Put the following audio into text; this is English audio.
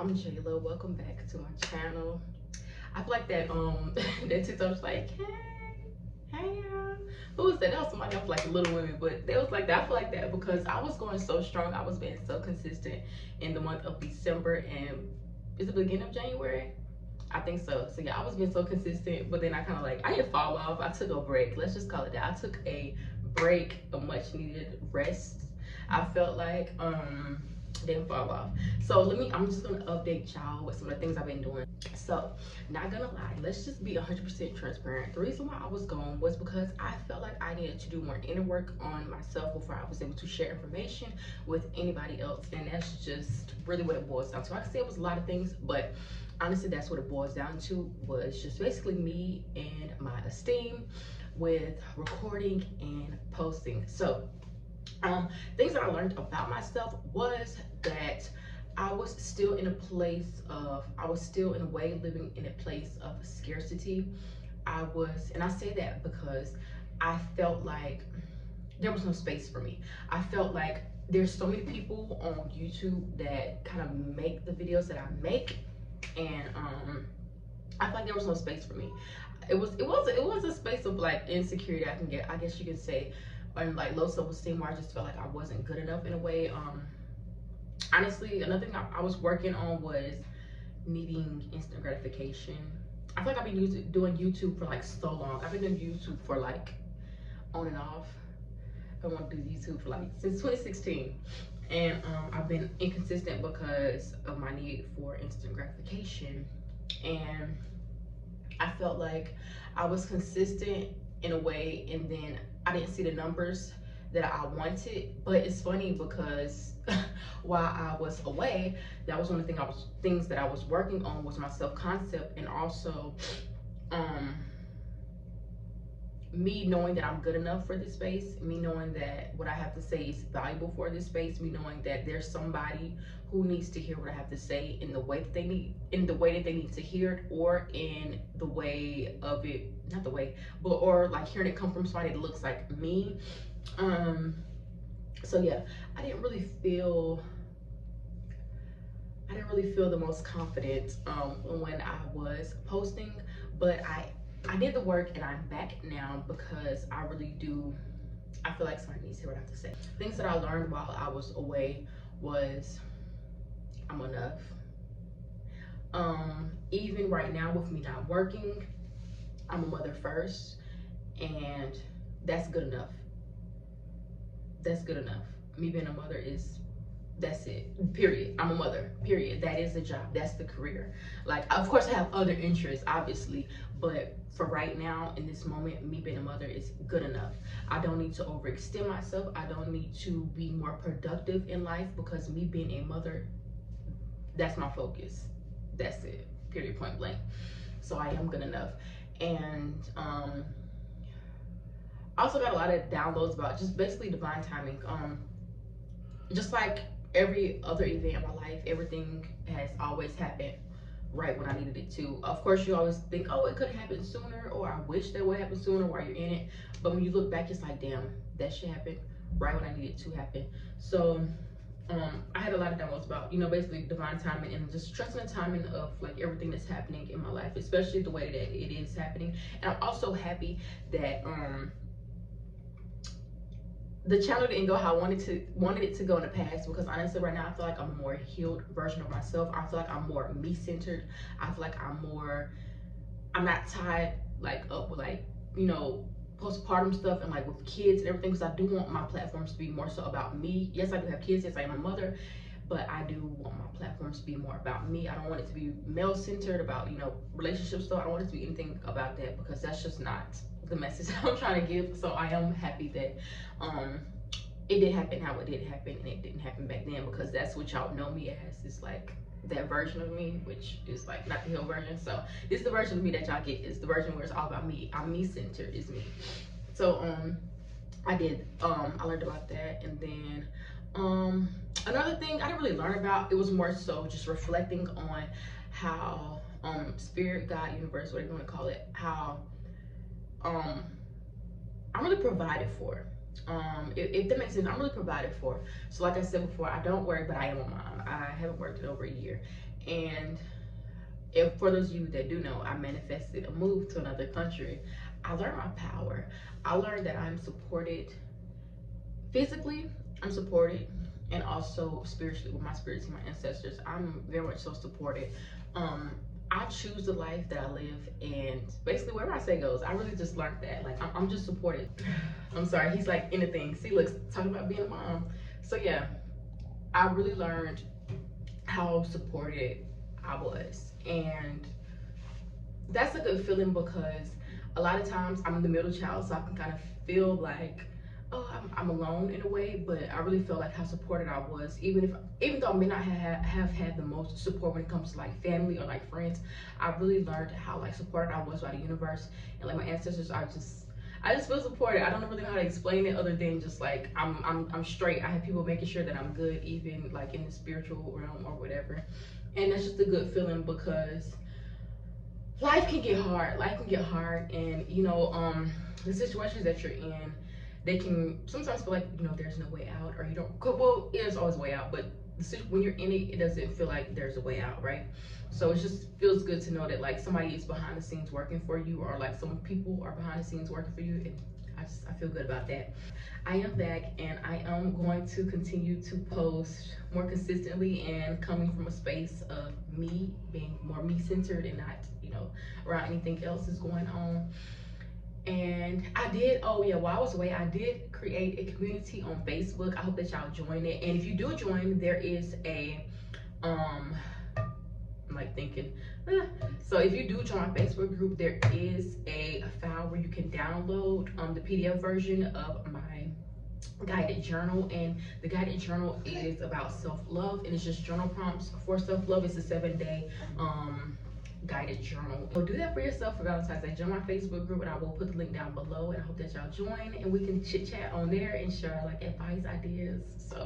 I'm Jayla. Welcome back to my channel. I feel like that that TikTok's like, hey y'all. Who was that? That was somebody else like Little Women, but they was like that. I feel like that because I was going so strong. I was being so consistent in the month of December, and is it the beginning of January? I think so. So yeah, I was being so consistent, but then I kind of like I didn't fall off. I took a break. Let's just call it that. I took a break, a much needed rest. I felt like didn't fall off. So I'm just gonna update y'all with some of the things I've been doing. So not gonna lie, let's just be 100% transparent. The reason why I was gone was because I felt like I needed to do more inner work on myself before I was able to share information with anybody else, and that's just really what it boils down to. I could say it was a lot of things, but honestly that's what it boils down to, was just basically me and my esteem with recording and posting. So things that I learned about myself was that I was still in a place of, I was still in a way living in a place of scarcity. And I say that because I felt like there was no space for me. I felt like there's so many people on YouTube that kind of make the videos that I make, and I feel like there was no space for me. It was a space of like insecurity, I can get, I guess you could say, and like low self-esteem, where I just felt like I wasn't good enough in a way. Honestly, another thing I was working on was needing instant gratification. I feel like I've been doing YouTube for like so long. I've been doing YouTube for like on and off. I want to do YouTube for like since 2016, and I've been inconsistent because of my need for instant gratification. And I felt like I was consistent in a way, and then I didn't see the numbers that I wanted. But it's funny because while I was away, that was one of the things that I was working on, was my self-concept, and also me knowing that I'm good enough for this space, me knowing that what I have to say is valuable for this space, me knowing that there's somebody who needs to hear what I have to say in the way that they need to hear it, or in the way of it, not the way, but or like hearing it come from somebody that looks like me. So yeah, I didn't really feel the most confident when I was posting, but I did the work, and I'm back now because I really do. I feel like somebody needs to hear what I have to say. Things that I learned while I was away was I'm enough. Even right now with me not working, I'm a mother first, and that's good enough. That's good enough. Me being a mother that's it, period. I'm a mother, period. That is the job, that's the career. Like, of course I have other interests, obviously, but for right now, in this moment, me being a mother is good enough. I don't need to overextend myself. I don't need to be more productive in life, because me being a mother, that's my focus. That's it, period, point blank. So I am good enough. And I also got a lot of downloads about just basically divine timing. Just like every other event in my life, everything has always happened right when I needed it to. Of course, you always think, oh, it could have happened sooner, or I wish that would happen sooner while you're in it. But when you look back, it's like, damn, that shit happened right when I needed it to happen. So I had a lot of downloads about, basically divine timing, and just trusting the timing of like everything that's happening in my life, especially the way that it is happening. And I'm also happy that the channel didn't go how I wanted it to go in the past, because honestly right now I feel like I'm a more healed version of myself. I feel like I'm more me-centered. I feel like I'm not tied like up with like, postpartum stuff and like with kids and everything, because I do want my platforms to be more so about me. Yes, I do have kids, yes I am a mother, but I do want my platforms to be more about me. I don't want it to be male-centered about, relationship stuff. I don't want it to be anything about that, because that's just not the message I'm trying to give. So I am happy that it did happen how it did happen, and it didn't happen back then, because that's what y'all know me as. It's like that version of me, which is like not the hill version. So this is the version of me that y'all get. It's the version where it's all about me. I'm me-centered, is me. So I learned about that. And then another thing I didn't really learn about, it was more so just reflecting on how spirit, God, universe, whatever you want to call it, how I'm really provided for. If that makes sense, I'm really provided for. So like I said before, I don't work, but I am a mom. I haven't worked in over a year, And if for those of you that do know, I manifested a move to another country. I learned my power. I learned that I'm supported physically, I'm supported, and also spiritually with my spirits and my ancestors. I'm very much so supported. Um, I choose the life that I live, and basically wherever I say goes. I really just learned that. Like I'm just supported. I'm sorry, he's like anything. See, look, talking about being a mom. So yeah, I really learned how supported I was, and that's a good feeling because a lot of times I'm the middle child, so I can kind of feel like, oh, I'm alone in a way. But I really feel like how supported I was, even though I may not have had the most support when it comes to like family or like friends. I really learned how like supported I was by the universe and like my ancestors. I just feel supported. I don't really know how to explain it other than just like I'm straight. I have people making sure that I'm good, even like in the spiritual realm or whatever, and that's just a good feeling because life can get hard. Life can get hard, and the situations that you're in, they can sometimes feel like there's no way out, or you don't. Well, there's always a way out, but when you're in it, it doesn't feel like there's a way out, right? So it just feels good to know that like somebody is behind the scenes working for you, or like some people are behind the scenes working for you, and I feel good about that. I am back, and I am going to continue to post more consistently and coming from a space of me being more me centered and not around anything else is going on. And I did, oh yeah, while I was away, I did create a community on Facebook. I hope that y'all join it. And if you do join, there is a I'm like thinking, so if you do join my Facebook group, there is a file where you can download the PDF version of my guided journal. And the guided journal is about self-love, and it's just journal prompts for self-love. It's a 7-day guided journal. So do that for yourself for Valentine's Day. Join my Facebook group, and I will put the link down below, and I hope that y'all join and we can chit chat on there and share like advice, ideas. So